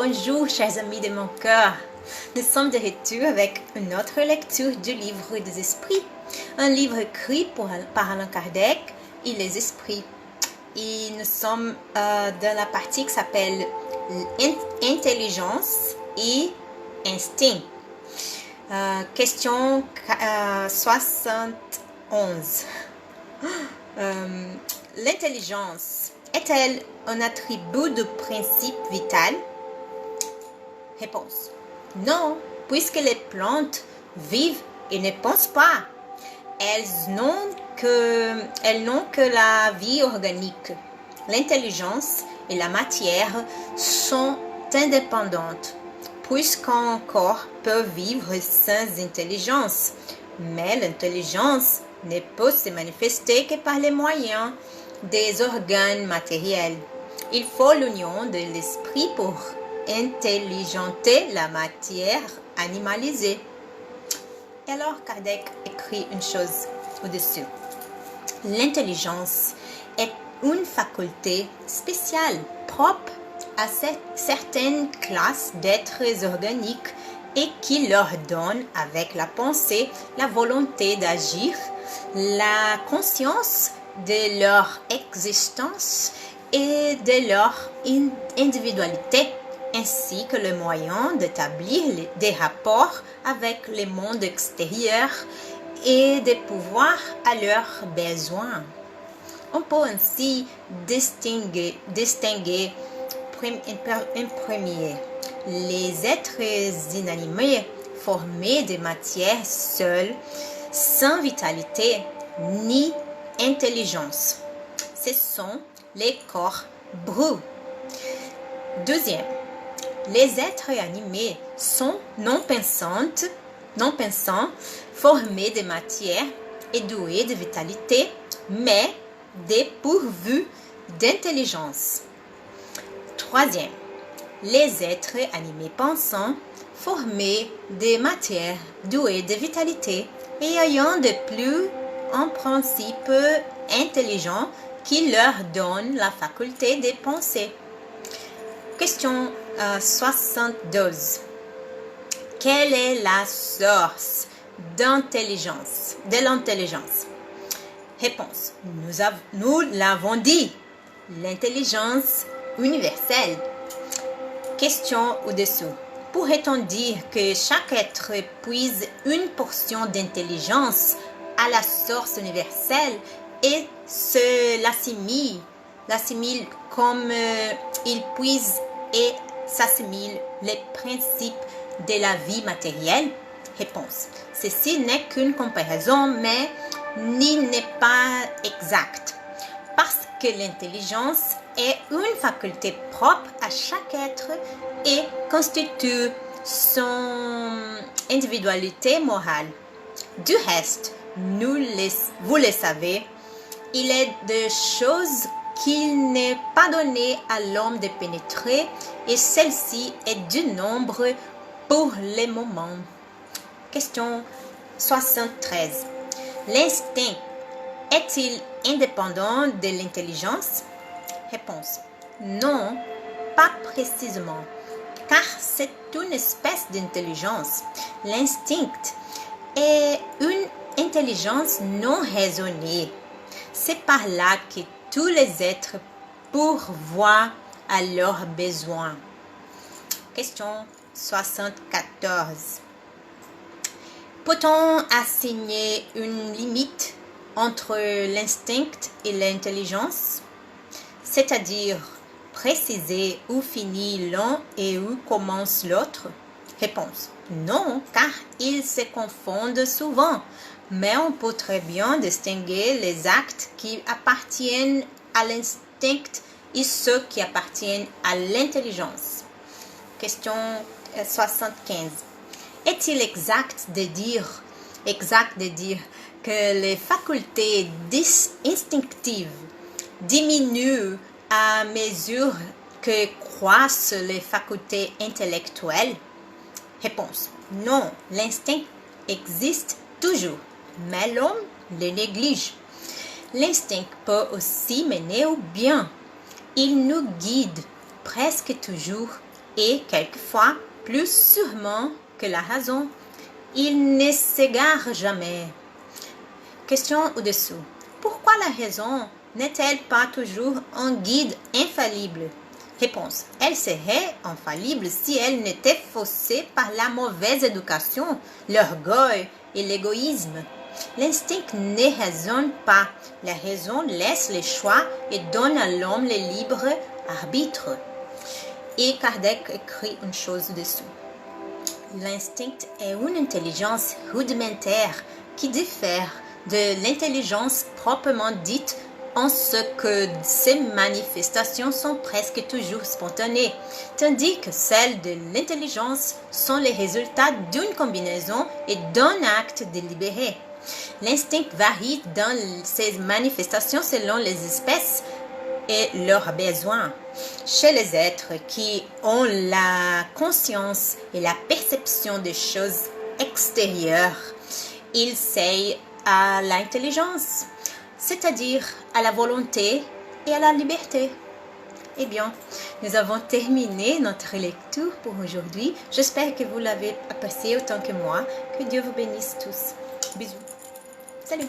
Bonjour chers amis de mon cœur. Nous sommes de retour avec une autre lecture du livre des esprits. Un livre écrit par Allan Kardec et les esprits. Et nous sommes dans la partie qui s'appelle intelligence et instinct. Question 71. L'intelligence est-elle un attribut de principe vital? Réponse. Non, puisque les plantes vivent et ne pensent pas. Elles n'ont que la vie organique. L'intelligence et la matière sont indépendantes, puisqu'un corps peut vivre sans intelligence. Mais l'intelligence ne peut se manifester que par les moyens des organes matériels. Il faut l'union de l'esprit pour intelligenter la matière animalisée. Et alors Kardec écrit une chose au-dessus. L'intelligence est une faculté spéciale propre à certaines classes d'êtres organiques et qui leur donne avec la pensée la volonté d'agir, la conscience de leur existence et de leur individualité, ainsi que le moyen d'établir des rapports avec le monde extérieur et de pouvoir à leurs besoins. On peut ainsi distinguer en premier les êtres inanimés formés de matière seule, sans vitalité ni intelligence. Ce sont les corps bruts. Deuxième, les êtres animés sont non pensants, formés de matière et doués de vitalité, mais dépourvus d'intelligence. Troisième, les êtres animés pensants, formés de matière, doués de vitalité et ayant de plus un principe intelligent qui leur donne la faculté de penser. Question 72. Quelle est la source de l'intelligence? Réponse. Nous l'avons dit. L'intelligence universelle. Question au-dessous. Pourrait-on dire que chaque être puise une portion d'intelligence à la source universelle et l'assimile comme il puise et s'assimile les principes de la vie matérielle? Réponse. Ceci n'est qu'une comparaison, mais n'est pas exact, parce que l'intelligence est une faculté propre à chaque être et constitue son individualité morale. Du reste, vous le savez, il est des choses qu'il n'est pas donné à l'homme de pénétrer et celle-ci est du nombre pour le moment. Question 73. L'instinct est-il indépendant de l'intelligence? Réponse. Non, pas précisément, car c'est une espèce d'intelligence. L'instinct est une intelligence non raisonnée. C'est par là que tous les êtres pourvoient à leurs besoins. Question 74. Peut-on assigner une limite entre l'instinct et l'intelligence? C'est-à-dire préciser où finit l'un et où commence l'autre? Réponse. Non, car ils se confondent souvent, mais on peut très bien distinguer les actes qui appartiennent à l'instinct et ceux qui appartiennent à l'intelligence. Question 75. Est-il exact de dire que les facultés instinctives diminuent à mesure que croissent les facultés intellectuelles? Réponse. Non, l'instinct existe toujours, mais l'homme le néglige. L'instinct peut aussi mener au bien. Il nous guide presque toujours et quelquefois plus sûrement que la raison. Il ne s'égare jamais. Question au-dessous. Pourquoi la raison n'est-elle pas toujours un guide infaillible? Réponse. Elle serait infaillible si elle n'était faussée par la mauvaise éducation, l'orgueil et l'égoïsme. L'instinct ne raisonne pas. La raison laisse les choix et donne à l'homme le libre arbitre. Et Kardec écrit une chose dessous. L'instinct est une intelligence rudimentaire qui diffère de l'intelligence proprement dite en ce que ces manifestations sont presque toujours spontanées, tandis que celles de l'intelligence sont les résultats d'une combinaison et d'un acte délibéré. L'instinct varie dans ses manifestations selon les espèces et leurs besoins. Chez les êtres qui ont la conscience et la perception des choses extérieures, ils s'aillent à l'intelligence, c'est-à-dire à la volonté et à la liberté. Eh bien, nous avons terminé notre lecture pour aujourd'hui. J'espère que vous l'avez apprécié autant que moi. Que Dieu vous bénisse tous. Bisous. Salut.